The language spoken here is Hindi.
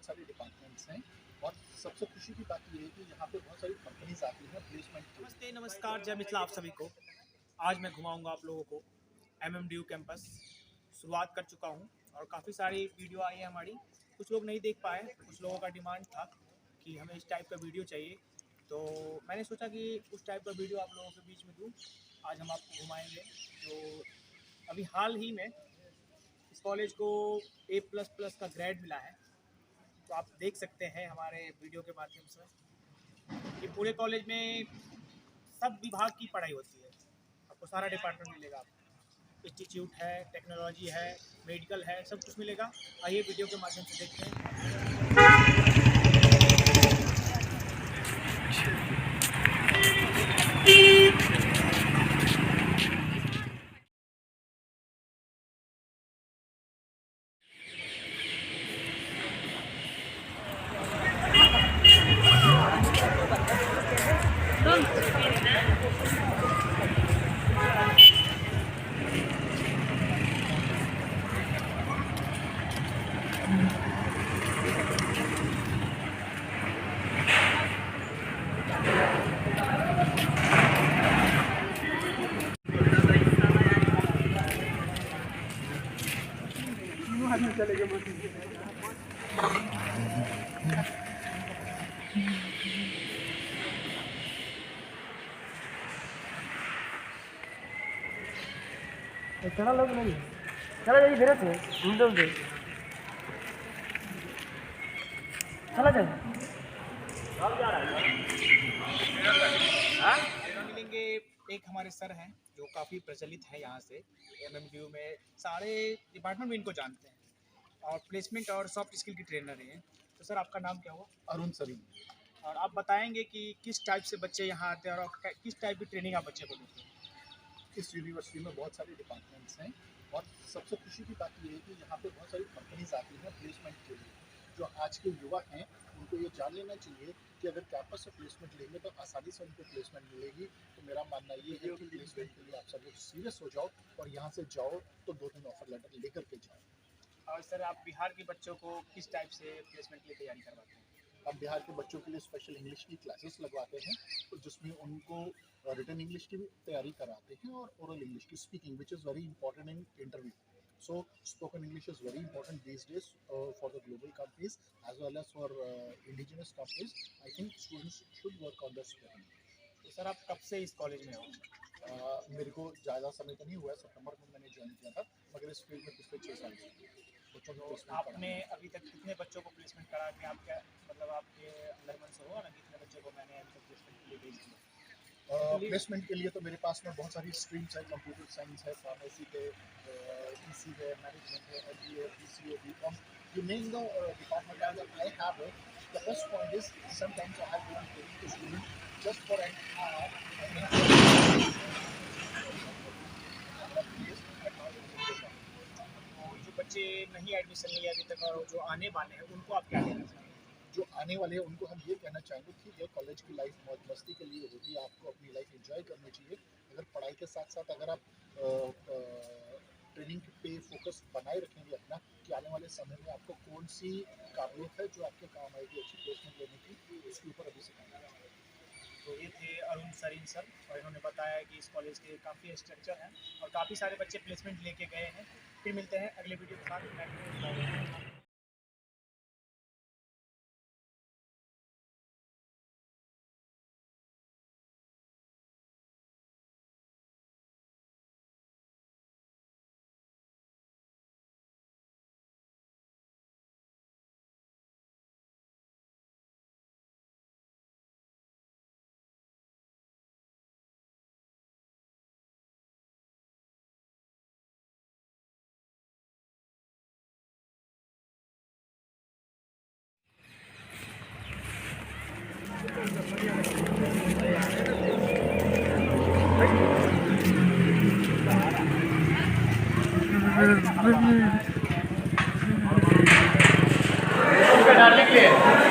बहुत सारे डिपार्टमेंट्स हैं और सबसे खुशी की बात ये है कि यहाँ पे बहुत सारी कंपनीज आती हैं प्लेसमेंट के लिए। नमस्ते, नमस्कार, जय मिथिला आप सभी को। आज मैं घुमाऊंगा आप लोगों को MMDU कैंपस। शुरुआत कर चुका हूं और काफ़ी सारी वीडियो आई है हमारी। कुछ लोग नहीं देख पाए, कुछ लोगों का डिमांड था कि हमें इस टाइप का वीडियो चाहिए, तो मैंने सोचा कि उस टाइप का वीडियो आप लोगों के बीच में दूं। आज हम आपको घुमाएंगे। जो अभी हाल ही में इस कॉलेज को A++ का ग्रेड मिला है, तो आप देख सकते हैं हमारे वीडियो के माध्यम से कि पूरे कॉलेज में सब विभाग की पढ़ाई होती है। आपको सारा डिपार्टमेंट मिलेगा, आपको इंस्टीट्यूट है, टेक्नोलॉजी है, मेडिकल है, सब कुछ मिलेगा। आइए वीडियो के माध्यम से देखते हैं। चला लोग नहीं चला जाइए धीरे से विंडो से चला जाए। मिलेंगे एक हमारे सर हैं जो काफ़ी प्रचलित है यहाँ से। MMDU में सारे डिपार्टमेंट में इनको जानते हैं और प्लेसमेंट और सॉफ्ट स्किल की ट्रेनर हैं। तो सर आपका नाम क्या हुआ? अरुण सरीन। और आप बताएंगे कि किस टाइप से बच्चे यहाँ आते हैं और किस टाइप की ट्रेनिंग आप बच्चे को देते हैं? इस यूनिवर्सिटी में बहुत सारे डिपार्टमेंट्स हैं और सबसे खुशी की बात ये है कि यहाँ पे बहुत सारी कंपनीज आती हैं प्लेसमेंट के लिए। जो आज के युवा हैं उनको ये जान लेना चाहिए कि अगर कैंपस से प्लेसमेंट लेंगे तो आसानी से उनको प्लेसमेंट मिलेगी। तो मेरा मानना ये है कि प्लेसमेंट के लिए आप सब लोग सीरियस हो जाओ और यहाँ से जाओ तो 2 दिन ऑफर लेटर लेकर के जाओ। और सर आप बिहार के बच्चों को किस टाइप से प्लेसमेंट की तैयारी करवाते हैं? हम बिहार के बच्चों के लिए स्पेशल इंग्लिश की क्लासेस लगवाते हैं, तो जिसमें उनको रिटन इंग्लिश की भी तैयारी कराते हैं और ओरल इंग्लिश की speaking which is very important in interview. So spoken English is very important these days for the global companies as well as for indigenous companies. I think students should work on the spoken English. तो सर आप कब से इस कॉलेज में हो? मेरे को ज़्यादा समय तो नहीं हुआ, सितंबर में मैंने ज्वाइन किया था, मगर इस फील्ड में पिछले 6 साल से बच्चों को प्लेसमेंट आपने अभी तक कितने बच्चों को प्लेसमेंट करा के आप क्या मतलब आपके अंदर मन से होगा ना कितने बच्चों को मैंने अभी तक प्लेसमेंट के लिए भेज दिया? प्लेसमेंट के लिए तो मेरे पास में बहुत सारी स्ट्रीम्स है, कंप्यूटर साइंस है, फार्मेसी है, EC है, मैनेजमेंट है, MBA, BCA, BCom, you name the department that I have it. The best point is sometimes I have given training to students just for an hour. जो बच्चे नहीं एडमिशन लिए अभी तक और जो आने वाले हैं उनको आप क्या कहना चाहेंगे? जो आने वाले हैं उनको हम ये कहना चाहेंगे ठीक है, कॉलेज की लाइफ मौज मस्ती के लिए होती है, आपको अपनी लाइफ एंजॉय करनी चाहिए। अगर पढ़ाई के साथ साथ अगर आप ट्रेनिंग पे फोकस बनाए रखेंगे अपना कि आने वाले समय में आपको कौन सी काबिलियत है जो आपके काम आएगी अच्छी प्लेसमेंट लेने की, उसके ऊपर अभी से काम करें। तो ये थे अरुण सरीन सर और इन्होंने बताया कि इस कॉलेज के काफ़ी स्ट्रक्चर हैं और काफ़ी सारे बच्चे प्लेसमेंट लेके गए हैं। फिर मिलते हैं अगले वीडियो के साथ। डालने के लिए